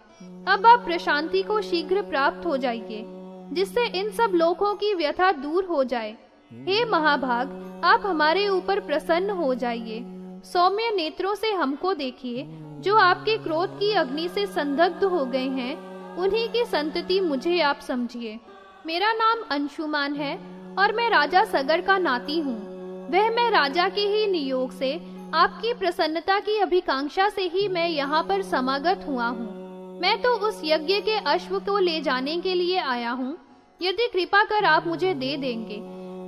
अब आप प्रशांति को शीघ्र प्राप्त हो जाइए, जिससे इन सब लोकों की व्यथा दूर हो जाए। हे महाभाग, आप हमारे ऊपर प्रसन्न हो जाइए। सौम्य नेत्रों से हमको देखिए, जो आपके क्रोध की अग्नि से संदग्ध हो गए हैं, उन्हीं की संतति मुझे आप समझिए। मेरा नाम अंशुमान है और मैं राजा सगर का नाती हूँ। वह मैं राजा के ही नियोग से आपकी प्रसन्नता की अभिकांक्षा से ही मैं यहाँ पर समागत हुआ हूँ। मैं तो उस यज्ञ के अश्व को ले जाने के लिए आया हूँ, यदि कृपा कर आप मुझे दे देंगे।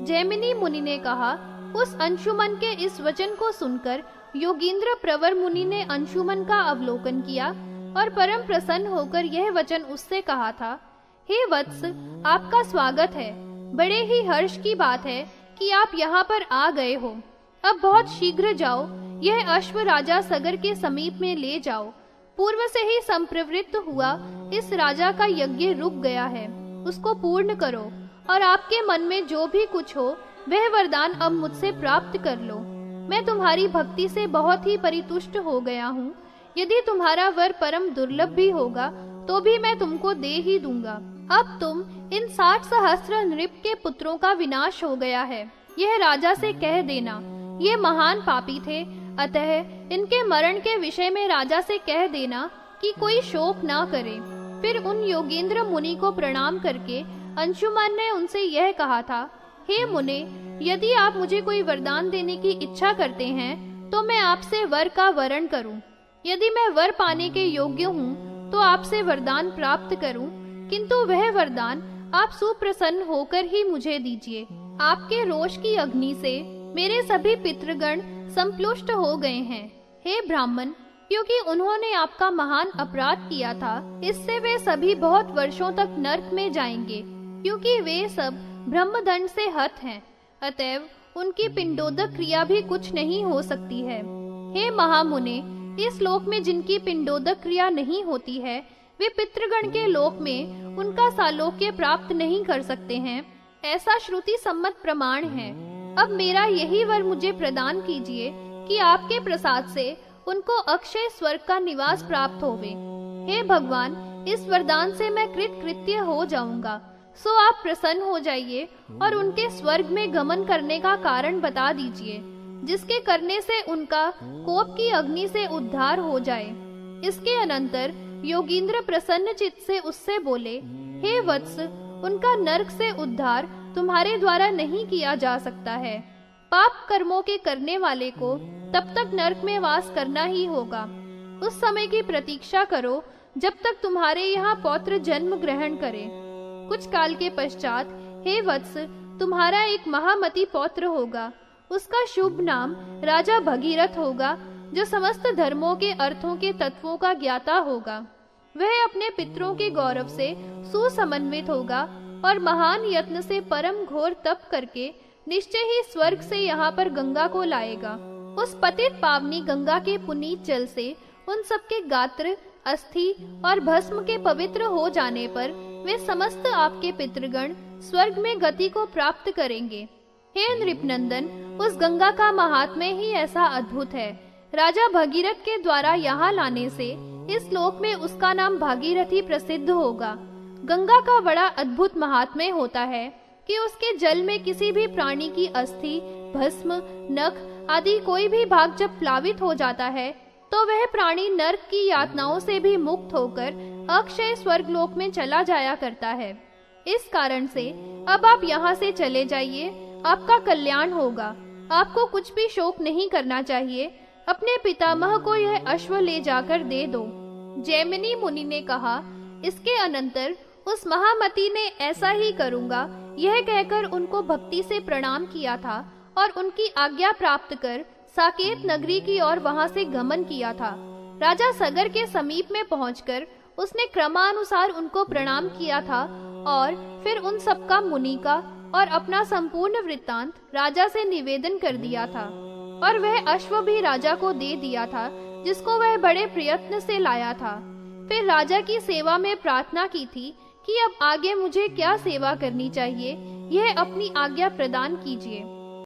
जैमिनी मुनि ने कहा। उस अंशुमन के इस वचन को सुनकर योगींद्र प्रवर मुनि ने अंशुमन का अवलोकन किया और परम प्रसन्न होकर यह वचन उससे कहा था, हे वत्स, आपका स्वागत है। बड़े ही हर्ष की बात है कि आप यहाँ पर आ गए हो। अब बहुत शीघ्र जाओ, यह अश्व राजा सगर के समीप में ले जाओ। पूर्व से ही संप्रवृत्त हुआ इस राजा का यज्ञ रुक गया है, उसको पूर्ण करो और आपके मन में जो भी कुछ हो वह वरदान अब मुझसे प्राप्त कर लो। मैं तुम्हारी भक्ति से बहुत ही परितुष्ट हो गया हूँ। यदि तुम्हारा वर परम दुर्लभ भी होगा तो भी मैं तुमको दे ही दूंगा। अब तुम इन 60 सहस्त्र नृप के पुत्रों का विनाश हो गया है, यह राजा से कह देना। ये महान पापी थे, अतः इनके मरण के विषय में राजा से कह देना कि कोई शोक ना करे। फिर उन योगेंद्र मुनि को प्रणाम करके अंशुमान ने उनसे यह कहा था, हे मुने, यदि आप मुझे कोई वरदान देने की इच्छा करते हैं तो मैं आपसे वर का वरण करूं। यदि मैं वर पाने के योग्य हूं तो आपसे वरदान प्राप्त करूं, किंतु वह वरदान आप सुप्रसन्न होकर ही मुझे दीजिए। आपके रोष की अग्नि से मेरे सभी पितृगण संप्लुष्ट हो गए हैं। हे ब्राह्मण, क्योंकि उन्होंने आपका महान अपराध किया था, इससे वे सभी बहुत वर्षों तक नरक में जाएंगे, क्योंकि वे सब ब्रह्मदंड से हत हैं। अतएव उनकी पिंडोदक क्रिया भी कुछ नहीं हो सकती है। हे महामुने, इस लोक में जिनकी पिंडोदक क्रिया नहीं होती है, वे पितृगण के लोक में उनका सालोक्य प्राप्त नहीं कर सकते हैं, ऐसा श्रुति सम्मत प्रमाण है। अब मेरा यही वर मुझे प्रदान कीजिए कि आपके प्रसाद से उनको अक्षय स्वर्ग का निवास प्राप्त होवे। हे भगवान, इस वरदान से मैं कृतकृत्य हो जाऊंगा, सो आप प्रसन्न हो जाइए और उनके स्वर्ग में गमन करने का कारण बता दीजिए, जिसके करने से उनका कोप की अग्नि से उद्धार हो जाए। इसके अनंतर योगींद्र प्रसन्न चित्त से उससे बोले, हे वत्स, उनका नरक से उद्धार तुम्हारे द्वारा नहीं किया जा सकता है। पाप कर्मों के करने वाले को तब तक नरक में वास करना ही होगा। उस समय की प्रतीक्षा करो जब तक तुम्हारे यहाँ पौत्र जन्म ग्रहण करे। कुछ काल के पश्चात हे वत्स, तुम्हारा एक महामती पौत्र होगा। उसका शुभ नाम राजा भगीरथ होगा, जो समस्त धर्मों के अर्थों के तत्वों का ज्ञाता होगा। वह अपने पितरों के गौरव से सुसमन्वित होगा और महान यत्न से परम घोर तप करके निश्चय ही स्वर्ग से यहाँ पर गंगा को लाएगा। उस पतित पावनी गंगा के पुनीत जल से उन सबके गात्र, अस्थि और भस्म के पवित्र हो जाने पर वे समस्त आपके पितृगण स्वर्ग में गति को प्राप्त करेंगे। हे नृपनंदन, उस गंगा का महात्म्य ही ऐसा अद्भुत है। राजा भगीरथ के द्वारा यहाँ लाने से इस लोक में उसका नाम भागीरथी प्रसिद्ध होगा। गंगा का बड़ा अद्भुत महात्म्य होता है कि उसके जल में किसी भी प्राणी की अस्थि, भस्म, नख आदि कोई भी भाग जब प्लावित हो जाता है तो वह प्राणी नरक की यातनाओं से भी मुक्त होकर अक्षय स्वर्ग लोक में चला जाया करता है। इस कारण से अब आप यहाँ से चले जाइए, आपका कल्याण होगा। आपको कुछ भी शोक नहीं करना चाहिए। अपने पितामह को यह अश्व ले जाकर दे दो। जैमिनी मुनि ने कहा, इसके अनंतर उस महामती ने ऐसा ही करूंगा यह कहकर उनको भक्ति से प्रणाम किया था और उनकी आज्ञा प्राप्त कर साकेत नगरी की ओर वहां से गमन किया था। राजा सगर के समीप में पहुंचकर उसने क्रमानुसार उनको प्रणाम किया था और फिर उन सबका मुनि का और अपना संपूर्ण वृत्तांत राजा से निवेदन कर दिया था। और वह अश्व भी राजा को दे दिया था, जिसको वह बड़े प्रयत्न से लाया था। फिर राजा की सेवा में प्रार्थना की थी कि अब आगे मुझे क्या सेवा करनी चाहिए, यह अपनी आज्ञा प्रदान कीजिए।